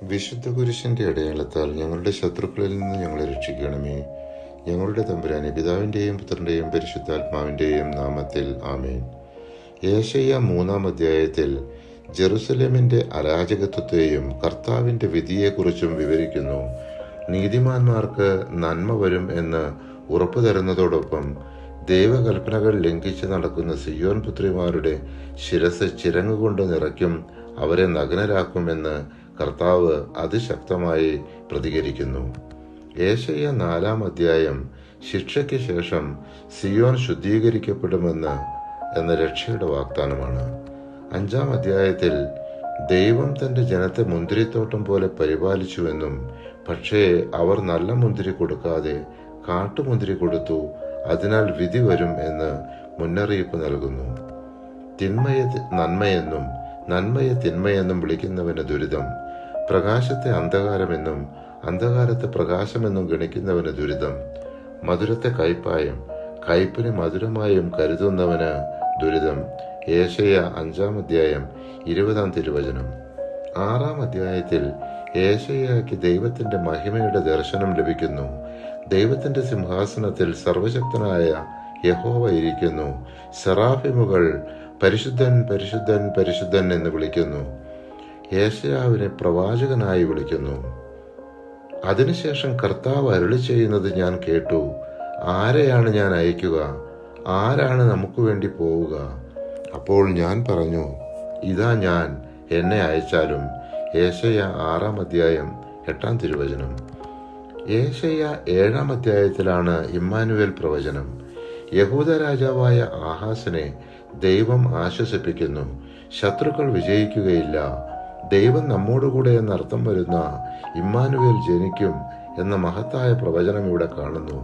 വിശുദ്ധ കുരിശിന്റെ അടയാളത്താൽ ഞങ്ങളുടെ ശത്രുക്കളിൽ നിന്ന് ഞങ്ങളെ രക്ഷിക്കണമേ. ഞങ്ങളുടെ തമ്പുരാനെ, പിതാവിന്റെയും പുത്രന്റെയും പരിശുദ്ധാത്മാവിന്റെയും നാമത്തിൽ ആമേൻ. യേശയ്യാ 3-ാം അധ്യായത്തിൽ ജെറുസലേമിന്റെ അരാജകത്വത്തെയും കർത്താവിന്റെ വിധിയെക്കുറിച്ചും വിവരിക്കുന്നു. നീതിമാന്മാർക്ക് നന്മ വരും എന്ന് ഉറപ്പു തരുന്നതോടൊപ്പം ദൈവകൽപ്പനകൾ ലംഘിച്ച് നടക്കുന്ന സിയോൻ പുത്രിമാരുടെ ശിരസ് ചിരങ്ങുകൊണ്ട് നിറയ്ക്കും, അവരെ നഗ്നരാക്കുമെന്ന് കർത്താവ് അതിശക്തമായി പ്രതികരിക്കുന്നു. യേശയ്യാ 4-ാം അധ്യായം ശിക്ഷയ്ക്ക് ശേഷം സിയോൻ ശുദ്ധീകരിക്കപ്പെടുമെന്ന് എന്ന രക്ഷയുടെ വാഗ്ദാനമാണ്. 5-ാം അധ്യായത്തിൽ ദൈവം തന്റെ ജനത്തെ മുന്തിരിത്തോട്ടം പോലെ പരിപാലിച്ചുവെന്നും, പക്ഷേ അവർ നല്ല മുന്തിരി കൊടുക്കാതെ കാട്ടുമുന്തിരി കൊടുത്തു, അതിനാൽ വിധി വരും എന്ന് മുന്നറിയിപ്പ് നൽകുന്നു. തിന്മയെ നന്മയെന്നും നന്മയെ തിന്മയെന്നും വിളിക്കുന്നവന് ദുരിതം. പ്രകാശത്തെ അന്ധകാരമെന്നും അന്ധകാരത്തെ പ്രകാശമെന്നും ഗണിക്കുന്നവന് ദുരിതം. മധുരത്തെ കയ്പായും കയ്പിനെ മധുരമായും കരുതുന്നവന് ദുരിതം. യേശയ്യാ 5-ാം അധ്യായം 20-ാം തിരുവചനം. 6-ാം അധ്യായത്തിൽ യേശയ്യായ്ക്ക് ദൈവത്തിന്റെ മഹിമയുടെ ദർശനം ലഭിക്കുന്നു. ദൈവത്തിന്റെ സിംഹാസനത്തിൽ സർവശക്തനായ യഹോവ ഇരിക്കുന്നു. സെറാഫിമുകൾ പരിശുദ്ധൻ പരിശുദ്ധൻ പരിശുദ്ധൻ എന്ന് വിളിക്കുന്നു. യേശയ്യാവിനെ പ്രവാചകനായി വിളിക്കുന്നു. അതിനുശേഷം കർത്താവ് അരുളി ചെയ്യുന്നത് ഞാൻ കേട്ടു. ആരെയാണ് ഞാൻ അയക്കുക? ആരാണ് നമുക്ക് വേണ്ടി പോവുക? അപ്പോൾ ഞാൻ പറഞ്ഞു, ഇതാ ഞാൻ, എന്നെ അയച്ചാലും. യേശയ്യാ 6-ാം അധ്യായം 8-ാം തിരുവചനം. യേശയ്യാ 7-ാം അധ്യായത്തിലാണ് ഇമ്മാനുവേൽ പ്രവചനം. യഹൂദ രാജാവായ ആഹാസിനെ ദൈവം ആശ്വസിപ്പിക്കുന്നു. ശത്രുക്കൾ വിജയിക്കുകയില്ല, ദൈവം നമ്മോടുകൂടെ എന്നർത്ഥം വരുന്ന ഇമ്മാനുവേൽ ജനിക്കും എന്ന മഹത്തായ പ്രവചനം ഇവിടെ കാണുന്നു.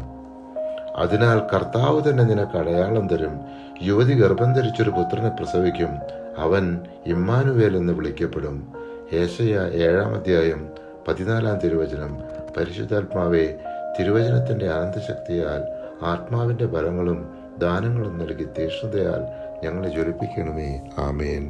അതിനാൽ കർത്താവ് തന്നെ നിനക്ക് അടയാളം തരും. യുവതി ഗർഭം ധരിച്ചൊരു പുത്രനെ പ്രസവിക്കും, അവൻ ഇമ്മാനുവേൽ എന്ന് വിളിക്കപ്പെടും. യേശയ്യാ 7-ാം അധ്യായം 14-ാം തിരുവചനം. പരിശുദ്ധാത്മാവേ, തിരുവചനത്തിന്റെ അനന്തശക്തിയാൽ ആത്മാവിന്റെ ബലങ്ങളും ദാനങ്ങളും നൽകി തീക്ഷ്ണതയാൽ ഞങ്ങളെ ജ്വലിപ്പിക്കണമേ. ആമേൻ.